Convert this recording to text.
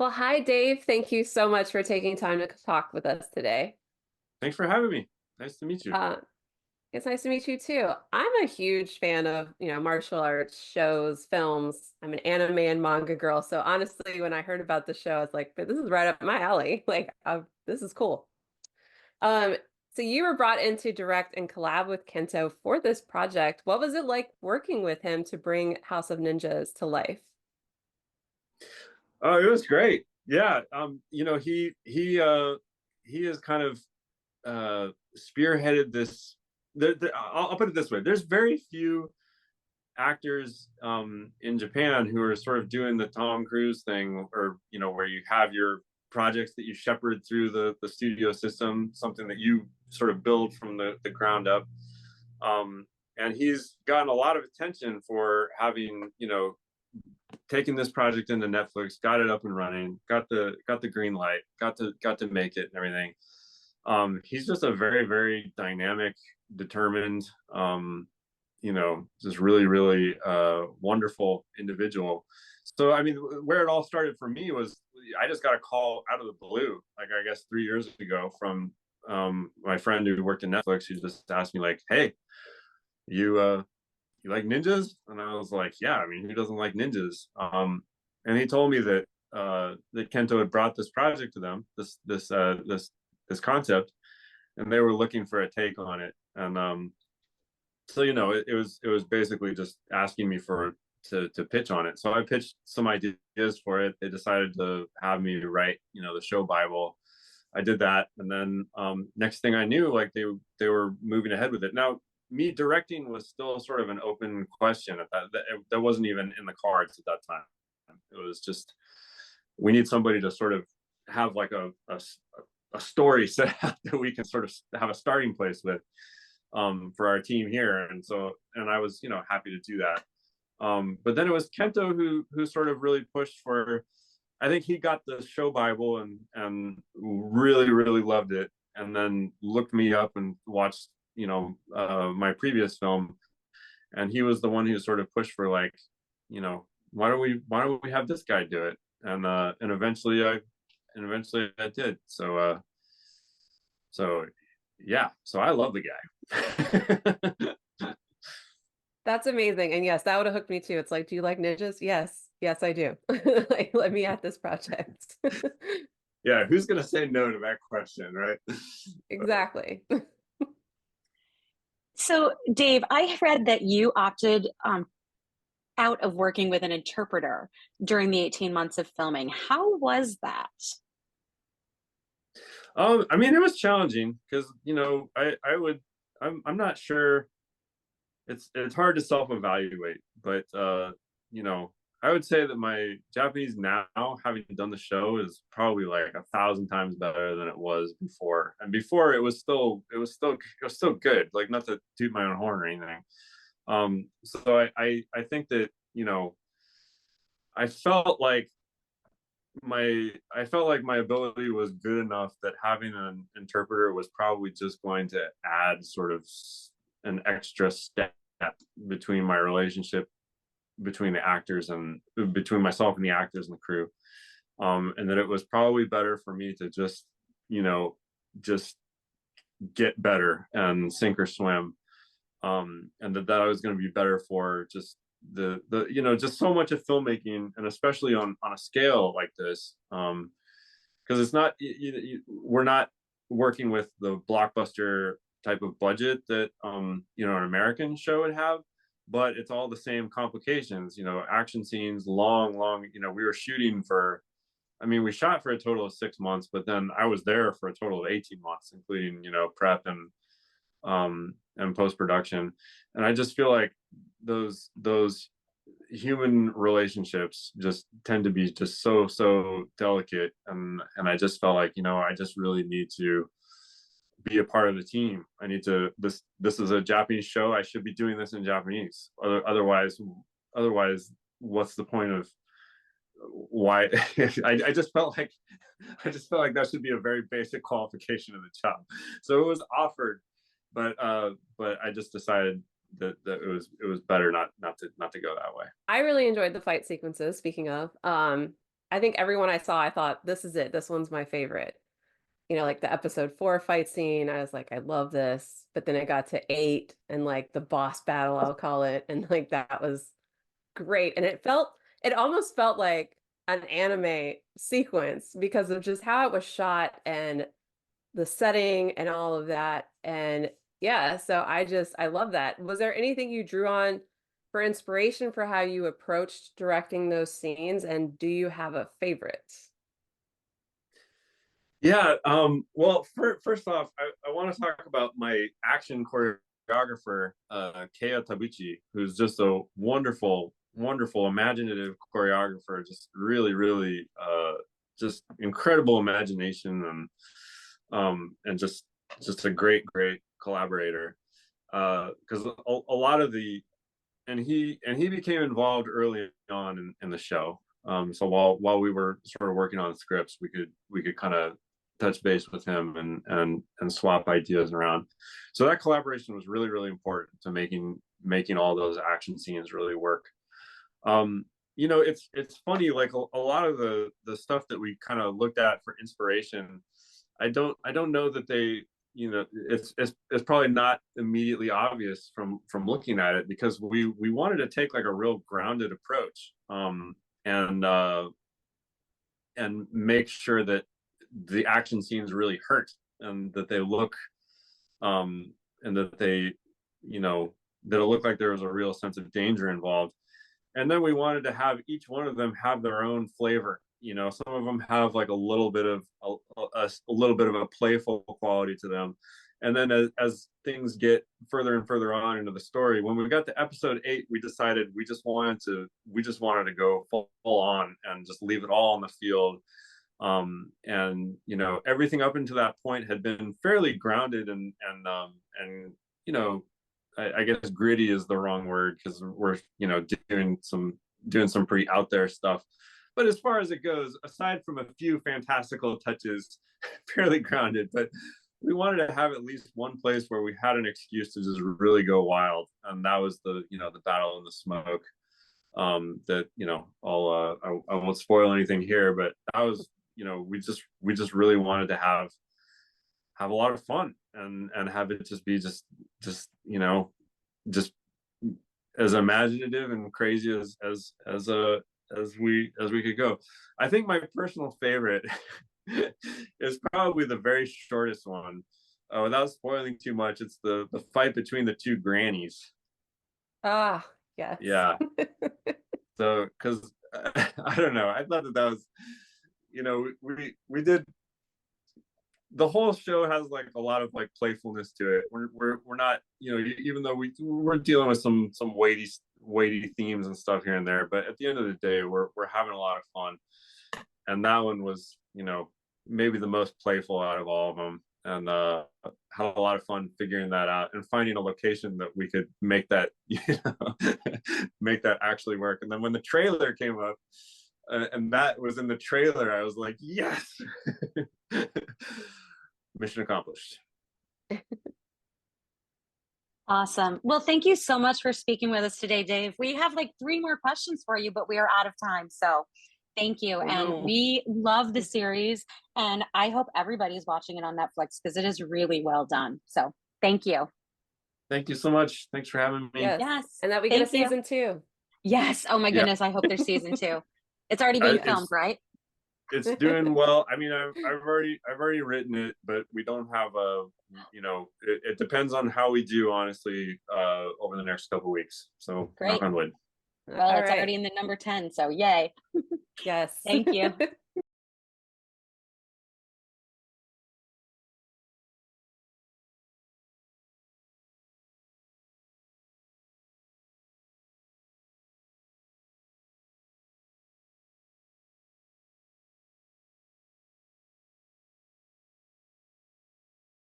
Well, hi, Dave. Thank you so much for taking time to talk with us today. Thanks for having me. Nice to meet you. Uh, it's nice to meet you too. I'm a huge fan of, martial arts shows, films. I'm an anime and manga girl. So honestly, when I heard about the show, I was like, this is right up my alley. This is cool. Um, so you were brought in to direct and collab with Kento for this project. What was it like working with him to bring House of Ninjas to life? Oh, it was great. Yeah. He has kind of spearheaded this. I'll put it this way: there's very few actors in Japan who are sort of doing the Tom Cruise thing, or where you have your projects that you shepherd through the studio system, something that you sort of build from the ground up. And he's gotten a lot of attention for having taken this project into Netflix, got it up and running, got the green light, got to make it and everything. He's just a very, very dynamic, determined, just really, really wonderful individual. So, I mean, where it all started for me was I just got a call out of the blue, like I guess 3 years ago, from my friend who worked in Netflix, who just asked me like, "Hey, you like ninjas?" And I was like, "Yeah, I mean, who doesn't like ninjas?" And he told me that Kento had brought this project to them, this concept, and they were looking for a take on it. And so it was basically just asking me to pitch on it. So I pitched some ideas for it. They decided to have me write the show Bible. I did that, and then next thing I knew, like they were moving ahead with it. Now, me directing was still sort of an open question at that wasn't even in the cards at that time. It was just, we need somebody to sort of have like a story set out that we can sort of have a starting place with for our team here. And I was happy to do that. But then it was Kento who sort of really pushed for. I think he got the show Bible and really, really loved it, and then looked me up and watched my previous film, and he was the one who sort of pushed for, like, why don't we have this guy do it. And eventually I did. So yeah, so I love the guy. That's amazing. And yes, that would have hooked me too. It's like, do you like ninjas? Yes. Yes, I do. Like, let me at this project. Yeah, who's gonna say no to that question, right? Exactly. So, Dave, I read that you opted out of working with an interpreter during the 18 months of filming. How was that? I mean, it was challenging because I'm not sure. It's hard to self-evaluate, but you know, I would say that my Japanese now, having done the show, is probably like 1,000 times better than it was before. And before, it was still good. Like, not to toot my own horn or anything. So I think that I felt like my ability was good enough that having an interpreter was probably just going to add sort of an extra step between my relationship between the actors and between myself and the actors and the crew. And that it was probably better for me to just get better and sink or swim. And that I was going to be better for just just so much of filmmaking, and especially on a scale like this. Because it's not, we're not working with the blockbuster type of budget that an American show would have, but it's all the same complications. Action scenes, long. We were shooting for. I mean, we shot for a total of 6 months, but then I was there for a total of 18 months, including prep and post production. And I just feel like those human relationships just tend to be just so delicate, and I just felt like I just really need to be a part of the team. I need to this is a Japanese show. I should be doing this in Japanese. Otherwise, what's the point of why? I just felt like that should be a very basic qualification of the job. So it was offered, but I just decided that it was better not to go that way. I really enjoyed the fight sequences, speaking of. I think everyone I saw, I thought, this is it. This one's my favorite. You know, like the episode 4 fight scene, I was like, I love this. But then it got to 8 and like the boss battle, I'll call it. And like that was great. And it almost felt like an anime sequence because of just how it was shot and the setting and all of that. And yeah, so I love that. Was there anything you drew on for inspiration for how you approached directing those scenes? And do you have a favorite? Yeah. Well, first off, I want to talk about my action choreographer, Keo Tabuchi, who's just a wonderful, wonderful, imaginative choreographer. Just really, really, just incredible imagination and just a great, great collaborator. Because a lot of he became involved early on in the show. So while we were sort of working on scripts, we could kind of touch base with him and swap ideas around. So that collaboration was really, really important to making all those action scenes really work. You know, it's funny, like a lot of the stuff that we kind of looked at for inspiration, I don't know that they, you know, it's probably not immediately obvious from looking at it, because we wanted to take like a real grounded approach, and make sure that the action scenes really hurt and that they look, and that they, you know, that it looked like there was a real sense of danger involved. And then we wanted to have each one of them have their own flavor. You know, some of them have like a little bit of a little bit of a playful quality to them. And then as things get further and further on into the story, when we got to episode 8, we decided we just wanted to go full on and just leave it all on the field. And you know, everything up until that point had been fairly grounded and you know, I guess gritty is the wrong word, because we're, you know, doing some pretty out there stuff. But as far as it goes, aside from a few fantastical touches, fairly grounded. But we wanted to have at least one place where we had an excuse to just really go wild, and that was the, you know, the battle in the smoke. That, you know, I won't spoil anything here, but that was, you know, we just really wanted to have a lot of fun and have it just be just you know, just as imaginative and crazy as we could go. I think my personal favorite is probably the very shortest one. Without spoiling too much, it's the fight between the two grannies. Ah, yes. Yeah. So, because I don't know, I thought that was, you know, we did, the whole show has like a lot of like playfulness to it. We're not, you know, even though we're dealing with some weighty themes and stuff here and there, but at the end of the day, we're having a lot of fun. And that one was, you know, maybe the most playful out of all of them, and had a lot of fun figuring that out and finding a location that we could make that, you know, make that actually work. And then when the trailer came up, and that was in the trailer, I was like, yes. Mission accomplished. Awesome. Well, thank you so much for speaking with us today, Dave. We have like 3 more questions for you, but we are out of time. So thank you. And we love the series. And I hope everybody's watching it on Netflix because it is really well done. So thank you. Thank you so much. Thanks for having me. Yes. And that we get a season 2. Yes. Oh my goodness. I hope there's season 2. It's already being filmed, right? It's doing well. I mean, I've already written it, but we don't have a, you know, it depends on how we do, honestly, over the next couple of weeks. So great. Knock on wood. Well, it's already in the number 10, so yay. Yes. Thank you.